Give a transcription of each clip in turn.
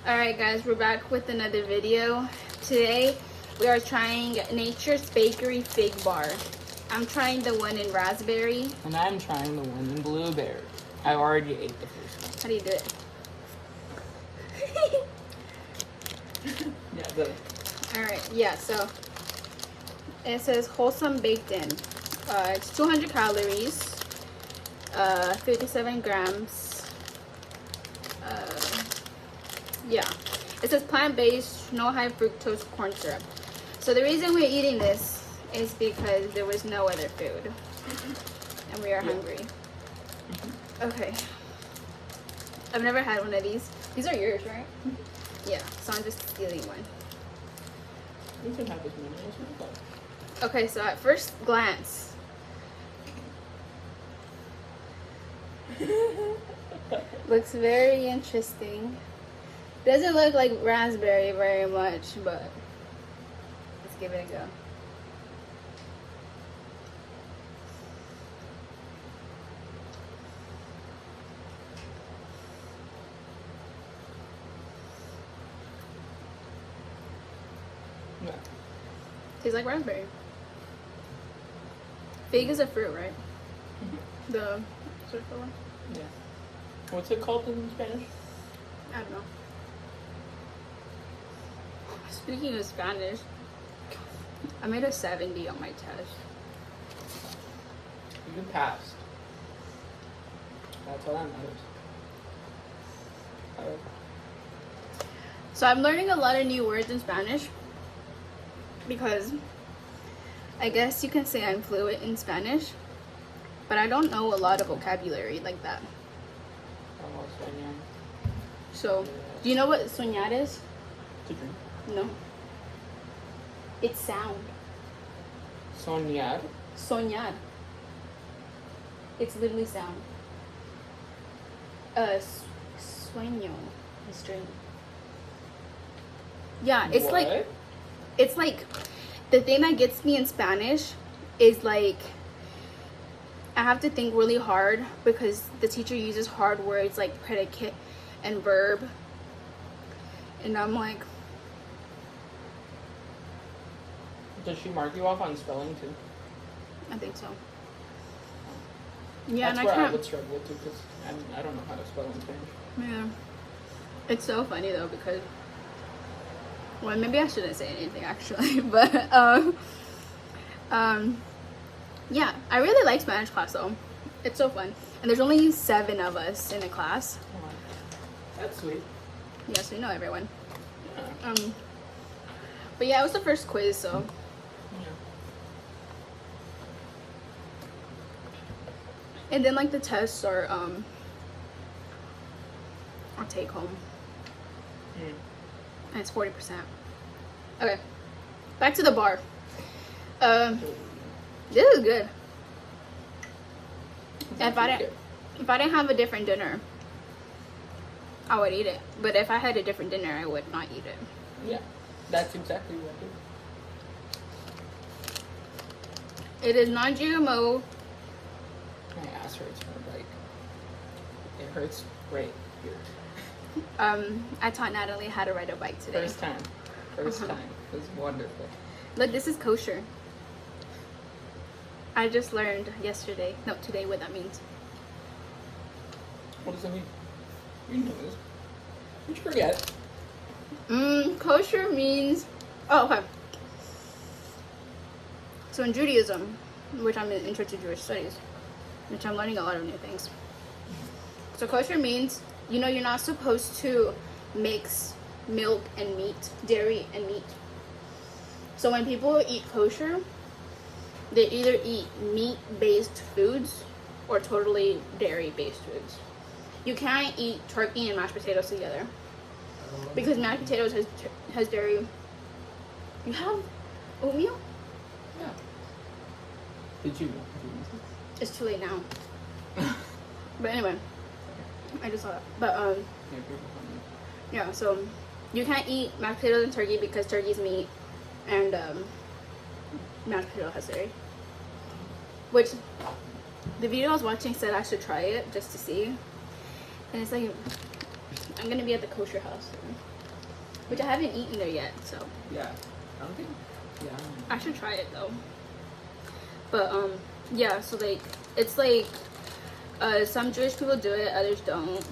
Alright guys, we're back with another video. Today we are trying Nature's Bakery Fig Bar. I'm trying the one in raspberry. And I'm trying the one in blueberry. I already ate the first one. How do you do it? Yeah, the... Alright, yeah, so it says wholesome baked in. It's 200 calories, 57 grams. Yeah, it says plant-based, no high fructose corn syrup. So the reason we're eating this is because there was no other food, and we are hungry. Okay, I've never had one of these. These are yours, right? Yeah, so I'm just stealing one. You can have as many as you like. Okay, so at first glance, looks very interesting. Doesn't look like raspberry very much, but let's give it a go. Yeah. Tastes like raspberry. Fig is a fruit, right? Mm-hmm. The circle one? Yeah. What's it called in Spanish? I don't know. Speaking of Spanish, I made a 70 on my test. You passed. That's all that matters. Alright. So I'm learning a lot of new words in Spanish because I guess you can say I'm fluent in Spanish, but I don't know a lot of vocabulary like that. So, do you know what soñar is? To drink. No. It's sound. Soñar. Soñar. It's literally sound. Sueño is dream. Yeah, it's What? like the thing that gets me in Spanish is like I have to think really hard because the teacher uses hard words like predicate and verb, and I'm like, Does she mark you off on spelling too? I think so. Yeah, That's and where I I can't. would struggle with too, because I don't know how to spell in Spanish. Yeah, it's so funny though because, well, maybe I shouldn't say anything actually, but yeah, I really like Spanish class though. It's so fun, and there's only 7 of us in the class. That's sweet. Yes, we know everyone. Yeah. But yeah, it was the first quiz, so Yeah. and then like the tests are take home, and it's 40%. Okay, back to the bar. This is good. If I didn't have a different dinner, I would eat it. But if I had a different dinner, I would not eat it. Yeah, that's exactly what I do. It is non-GMO. My ass hurts from like it hurts right here. I taught Natalie how to ride a bike today. First time. It was wonderful. Look, this is kosher. I just learned yesterday, no, today, what that means. What does that mean? You know this. Did you forget? Kosher means, oh, okay. So in Judaism, which I'm in Intro to Jewish Studies, which I'm learning a lot of new things. So kosher means, you know, you're not supposed to mix milk and meat, dairy and meat. So when people eat kosher, they either eat meat-based foods or totally dairy-based foods. You can't eat turkey and mashed potatoes together because mashed potatoes has dairy. You have oatmeal? Yeah. Did you? It's too late now. But anyway, I just saw that. But yeah. So you can't eat mashed potatoes and turkey because turkey's meat, and mashed potato has dairy. Which the video I was watching said I should try it just to see. And it's like, I'm gonna be at the kosher house soon. which I haven't eaten there yet, so Yeah. I don't think. Yeah. I should try it though. But yeah, so like it's like some Jewish people do it, others don't.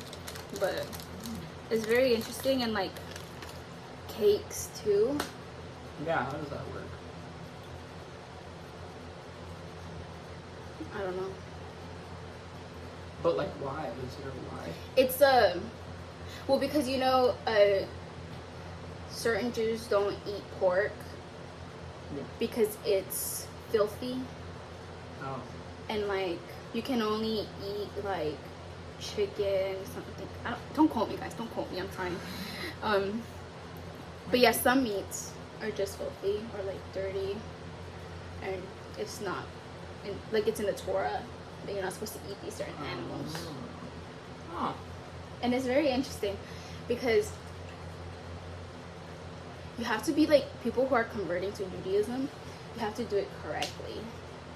But it's very interesting, and like cakes too. Yeah. How does that work? I don't know. But like, why? Is there a why? It's well, because you know certain Jews don't eat pork Yeah. because it's filthy, Oh. and like you can only eat like chicken, something. Don't quote me, guys. Don't quote me. I'm trying. But yeah, some meats are just filthy or like dirty, and it's not like it's in the Torah that you're not supposed to eat these certain animals. Oh. And it's very interesting because you have to be like people who are converting to Judaism. You have to do it correctly.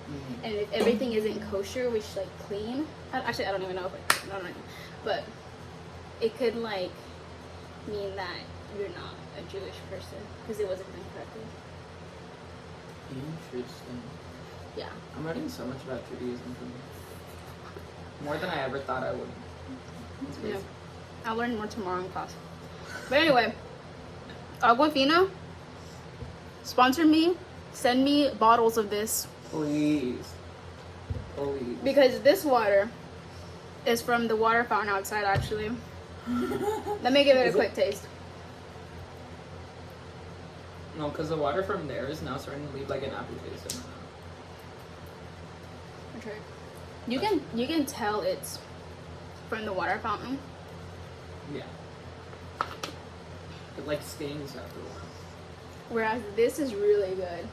Mm-hmm. And if everything isn't kosher, which like clean, actually I don't even know if I don't know, but it could like mean that you're not a Jewish person because it wasn't done correctly. Interesting. Yeah. I'm learning so much about Judaism from you. More than I ever thought I would. It's Yeah. crazy. I'll learn more tomorrow in class. But anyway, Aquafina, sponsor me. Send me bottles of this Please. Please. because this water is from the water fountain outside. Actually, let me give it a Is quick taste. No, because the water from there is now starting to leave like an aftertaste in my mouth. Okay. You can tell it's from the water fountain. Yeah. It like stings after a while. Whereas this is really good.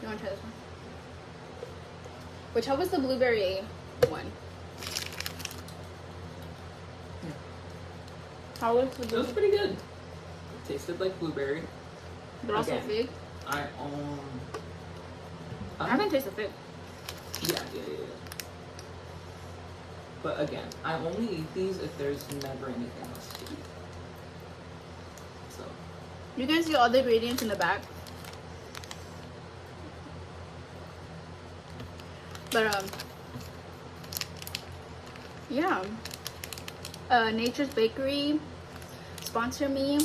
You want to try this one? Which, how was the blueberry one? Yeah. How was the It was blueberry? pretty good. It tasted like blueberry. But also Again. fig. I I can taste the fig. Yeah. But again, I only eat these if there's never anything else to eat. So You can see all the ingredients in the back. But yeah. Nature's Bakery, sponsor me.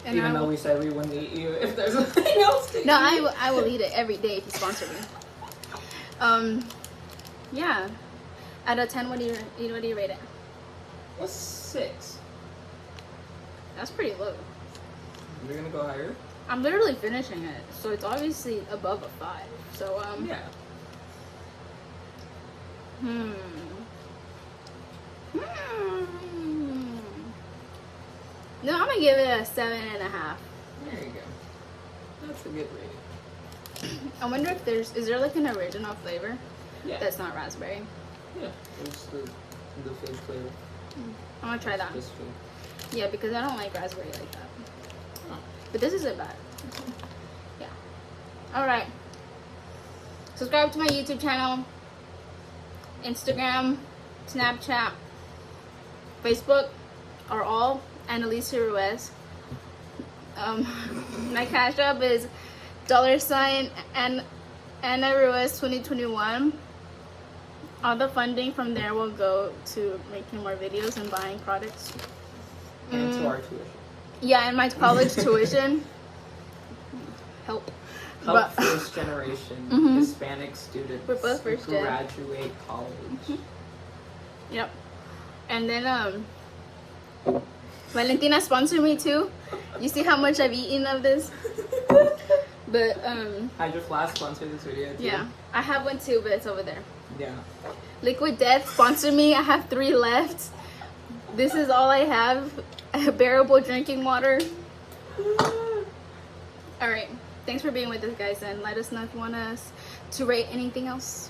And even I though will, we said we wouldn't eat you if there's nothing else to eat. no, I will eat it every day if you sponsor me. Yeah. Out of 10, what do you rate it? What's 6? That's pretty low. You're gonna go higher? I'm literally finishing it, so it's obviously above a 5. So Yeah. No, I'm gonna give it a 7.5. There you go. That's a good rating. I wonder if is there like an original flavor Yeah. that's not raspberry? Yeah. It's the fig flavor. I'm gonna try that. Just fig. Yeah, because I don't like raspberry like that. Oh. But this isn't bad. Yeah. Alright. Subscribe to my YouTube channel, Instagram, Snapchat, Facebook are all Annalisa Ruiz. My cash app is $ and Anna Ruiz 2021. All the funding from there will go to making more videos and buying products. And to our tuition. Yeah, and my college tuition. Help. Help first generation Mhm. Hispanic students We're both first who gen. graduate college. Yep. And then Valentina sponsored me too. You see how much I've eaten of this? But Hydro Flask sponsored this video too. yeah. I have one too, but it's over there. Yeah. Liquid Death sponsored me. I have 3 left. This is all I have. Bearable drinking water. Alright. Thanks for being with us, guys, and let us know if you want us to rate anything else.